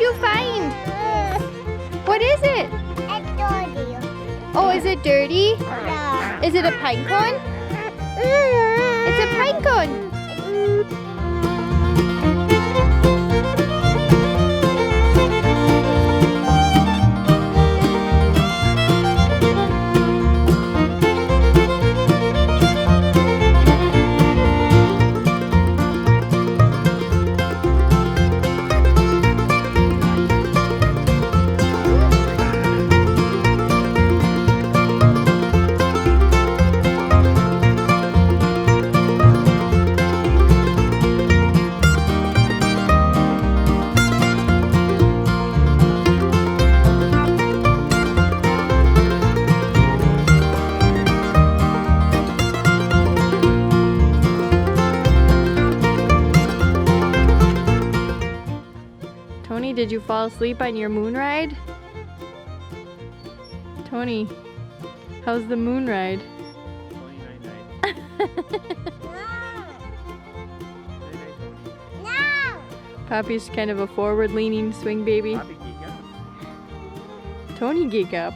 you find? What is it? It's dirty. Oh, is it dirty? Yeah. Is it a pine cone? It's a pine cone. Tony, did you fall asleep on your moon ride? Tony, how's the moon ride? 29. No. Poppy's kind of a forward-leaning swing baby. Poppy geek up. Tony geek up.